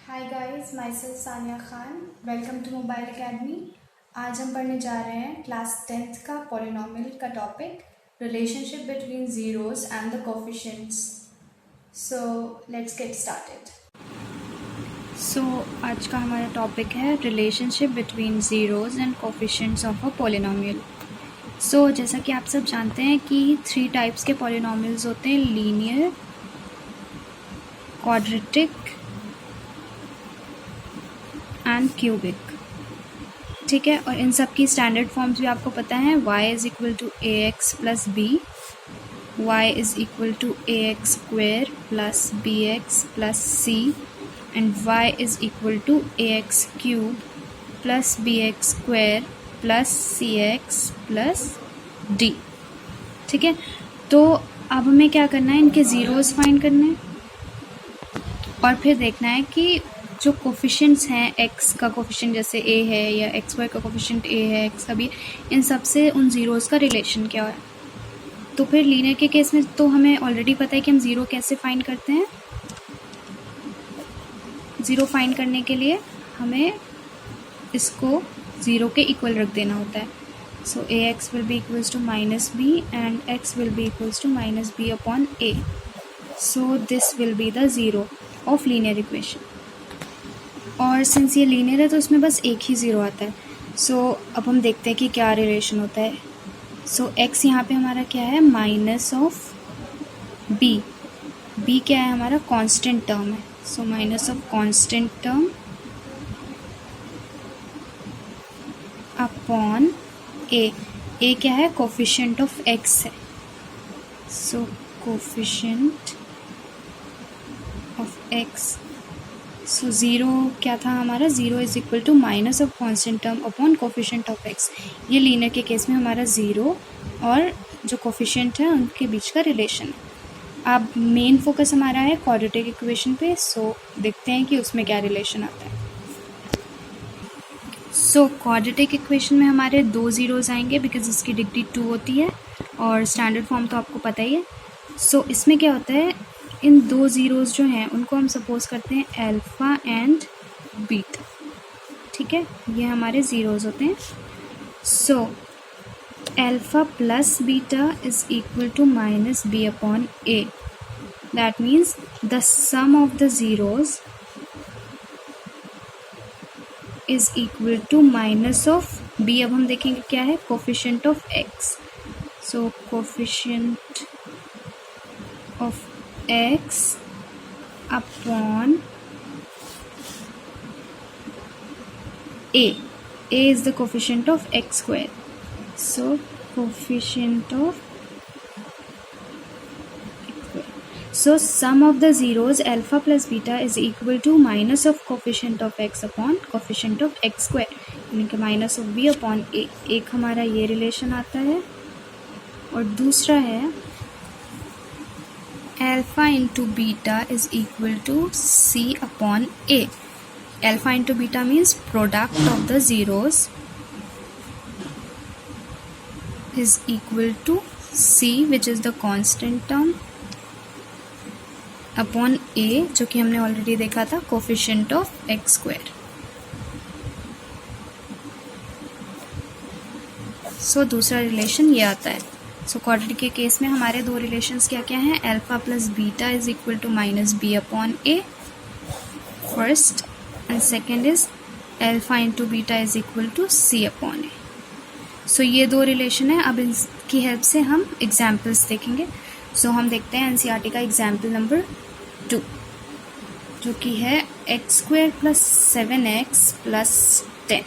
Hi guys, myself Sania Khan. Welcome to mobile academy. आज हम पढ़ने जा रहे हैं क्लास 10th का पॉलिनोमियल का topic, relationship between zeros and the coefficients. So let's get started. So आज का हमारा टॉपिक है relationship between zeros and coefficients of a polynomial. So जैसा कि आप सब जानते हैं कि 3 टाइप्स के पॉलिनोमियल्स होते हैं, लीनियर, क्वाड्रेटिक एंड क्यूबिक। ठीक है, और इन सब की स्टैंडर्ड फॉर्म्स भी आपको पता है। y is equal to a x plus b, y is equal to a x square plus b x plus c, and y is equal to a x cube plus b x square plus c x plus d. ठीक है, तो अब हमें क्या करना है, इनके zeros find करने हैं और फिर देखना है कि जो कोफिशिएंट्स हैं, x का कोफिशिएंट जैसे a है या एक्स वाई का कोफिशिएंट a है, x का भी, इन सब से उन ज़ीरोज़ का रिलेशन क्या है। तो फिर लीनियर के केस में तो हमें ऑलरेडी पता है कि हम ज़ीरो कैसे फाइंड करते हैं। ज़ीरो फाइंड करने के लिए हमें इसको ज़ीरो के इक्वल रख देना होता है। So a x will be equals to minus b and x will be equals to minus b upon a. So this will be the zero of linear equation. और सिंस ये linear है तो इसमें बस एक ही ज़ीरो आता है। सो अब हम देखते हैं कि क्या रिलेशन होता है। सो x यहाँ पे हमारा क्या है, माइनस ऑफ b। b क्या है, हमारा कांस्टेंट टर्म है। So minus of constant term upon a। a क्या है, कोफिशिएंट ऑफ x है। So coefficient of x। So zero क्या था हमारा, zero is equal to minus of constant term upon coefficient of x। ये linear के case में हमारा ज़ीरो और जो कोफिशिएंट है उनके बीच का रिलेशन है। अब मेन फोकस हमारा है क्वाड्रेटिक इक्वेशन पे। सो देखते हैं कि उसमें क्या रिलेशन आता है। सो क्वाड्रेटिक इक्वेशन में हमारे 2 ज़ीरोज़ आएंगे बिकॉज इसकी डिग्री 2 होती है और स्टैंडर्ड फॉर्म तो आपको पता ही है। सो इसमें क्या होता है, इन 2 ज़ीरोज़ जो हैं उनको हम सपोज करते हैं अल्फ़ा एंड बीटा। ठीक है, ये हमारे ज़ीरोज़ होते हैं। So alpha plus beta is equal to minus b upon a. That means the sum of the zeros is equal to minus of b. अब हम देखेंगे क्या है, coefficient of x. So coefficient of x upon a. a is the coefficient of x square. So coefficient of x square. So sum of the zeros alpha plus beta is equal to minus of coefficient of x upon coefficient of x square, यानी कि minus of b upon a। एक हमारा ये relation आता है और दूसरा है alpha into beta is equal to c upon a. Alpha into beta means product of the zeros is equal to c, which is the constant term, upon a, जो कि हमने ऑलरेडी देखा था, coefficient of x square. सो दूसरा relation ये आता है। So quadratic के केस में हमारे 2 रिलेशंस क्या क्या हैं, alpha plus beta is equal to minus b upon a first, and second is alpha into beta is equal to c upon a. So ये 2 रिलेशन है। अब इसकी हेल्प से हम एग्जाम्पल्स देखेंगे। सो हम देखते हैं एनसीईआरटी का एग्जाम्पल नंबर 2, जो कि है x square plus 7x plus 10।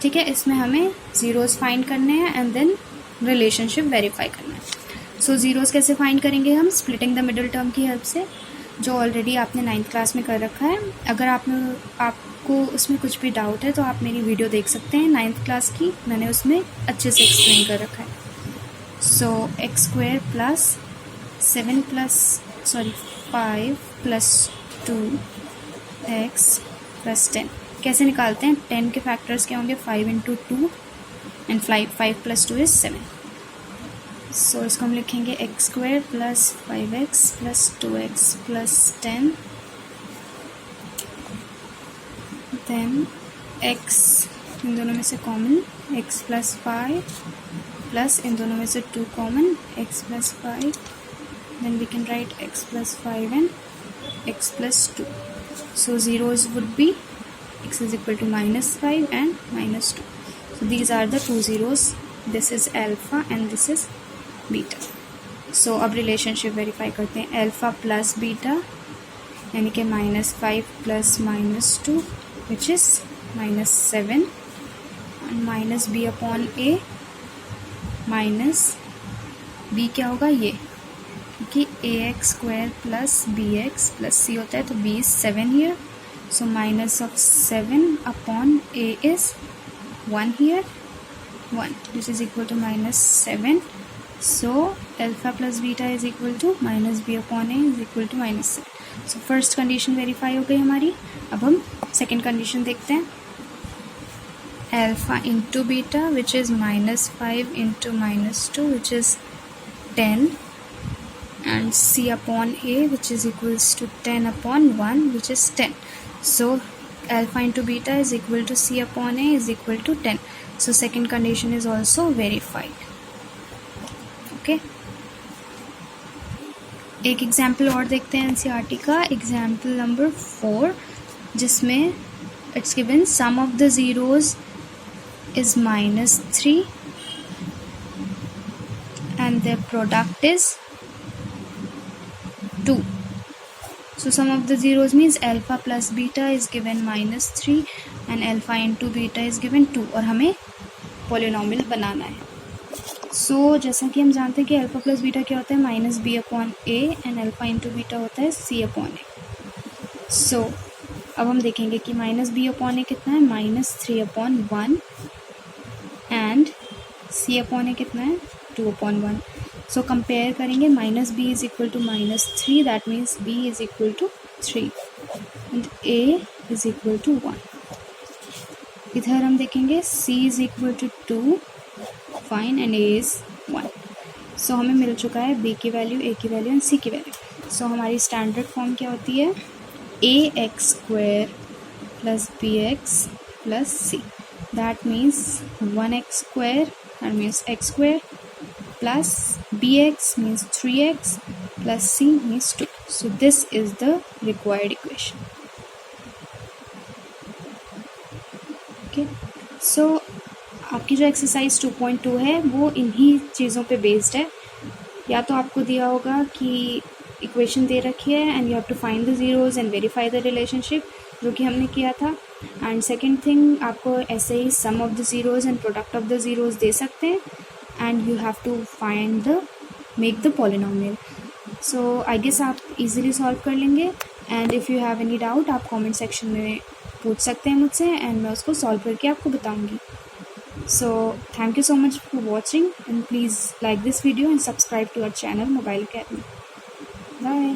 ठीक है, इसमें हमें ज़ीरोज़ फाइंड करने हैं एंड देन रिलेशनशिप वेरीफाई करना है। सो ज़ीरोज़ कैसे फाइंड करेंगे हम, स्प्लिटिंग द मिडिल टर्म की हेल्प से, जो ऑलरेडी आपने 9th क्लास में कर रखा है। अगर आपको उसमें कुछ भी डाउट है तो आप मेरी वीडियो देख सकते हैं 9th क्लास की, मैंने उसमें अच्छे से एक्सप्लेन कर रखा है। So x square plus 5 plus 2x plus 10 कैसे निकालते हैं, 10 के फैक्टर्स क्या होंगे, 5 into 2 and 5 plus 2 is 7। So इसको हम लिखेंगे x square plus 5x plus 2x plus 10 then x इन दोनों में से कॉमन x प्लस 5 प्लस इन दोनों में से 2 common x plus 5, then we can write x plus 5 and x plus 2. So zeros would be x is equal to minus 5 and minus 2. So these are the two zeros. This is alpha and this is beta. So अब relationship verify करते हैं. Alpha plus beta यानी कि minus 5 plus minus 2 which is minus 7 and minus b upon a minus b क्या होगा ये, क्योंकि ax square plus bx plus c होता है तो b is 7 here. So minus of 7 upon a is 1 here, 1 which is equal to minus 7. So alpha plus beta is equal to minus b upon a is equal to minus 7. So first condition verify हो गई हमारी. अब हम second condition देखते हैं. Alpha into beta which is minus 5 into minus 2 which is 10 and c upon a which is equals to 10 upon 1 which is 10. So alpha into beta is equal to c upon a is equal to 10. So second condition is also verified. Okay. एक example और देखते हैं NCERT का. Example number 4 जिसमें it's given sum of the zeros is minus 3 and their product is 2. So sum of the zeros means alpha plus beta is given minus 3 and alpha into beta is given 2 और हमें polynomial बनाना है. So जैसा कि हम जानते हैं कि alpha plus beta क्या होता है, minus b upon a and alpha into beta होता है c upon a. So अब हम देखेंगे कि minus b upon a कितना है, minus 3 upon 1 and c upon a कितना है, 2 अपॉन 1. सो कंपेयर करेंगे. Minus b is equal to minus 3 that means b is equal to 3 and a is equal to 1. इधर हम देखेंगे c is equal to 2 fine and a is 1. So हमें मिल चुका है b की वैल्यू, a की वैल्यू एंड c की वैल्यू. सो हमारी स्टैंडर्ड फॉर्म क्या होती है, ax square plus bx plus c. That means 1x square, that means x square, plus bx means 3x, plus c means 2. So this is the required equation. Okay. So आपकी जो exercise 2.2 है वो इन्हीं चीज़ों पे बेस्ड है. या तो आपको दिया होगा कि इक्वेशन दे रखी है and you have to find the zeros and verify the relationship, जो कि हमने किया था. एंड सेकेंड थिंग, आपको ऐसे ही sum of the zeros and product of the zeros दे सकते हैं and you have to find the make the polynomial. So I guess आप इजीली सॉल्व कर लेंगे. And if you have any doubt आप कमेंट सेक्शन में पूछ सकते हैं मुझसे एंड मैं उसको सॉल्व करके आपको बताऊंगी. So thank you so much for watching and please like this video and subscribe to our channel mobile academy. Bye.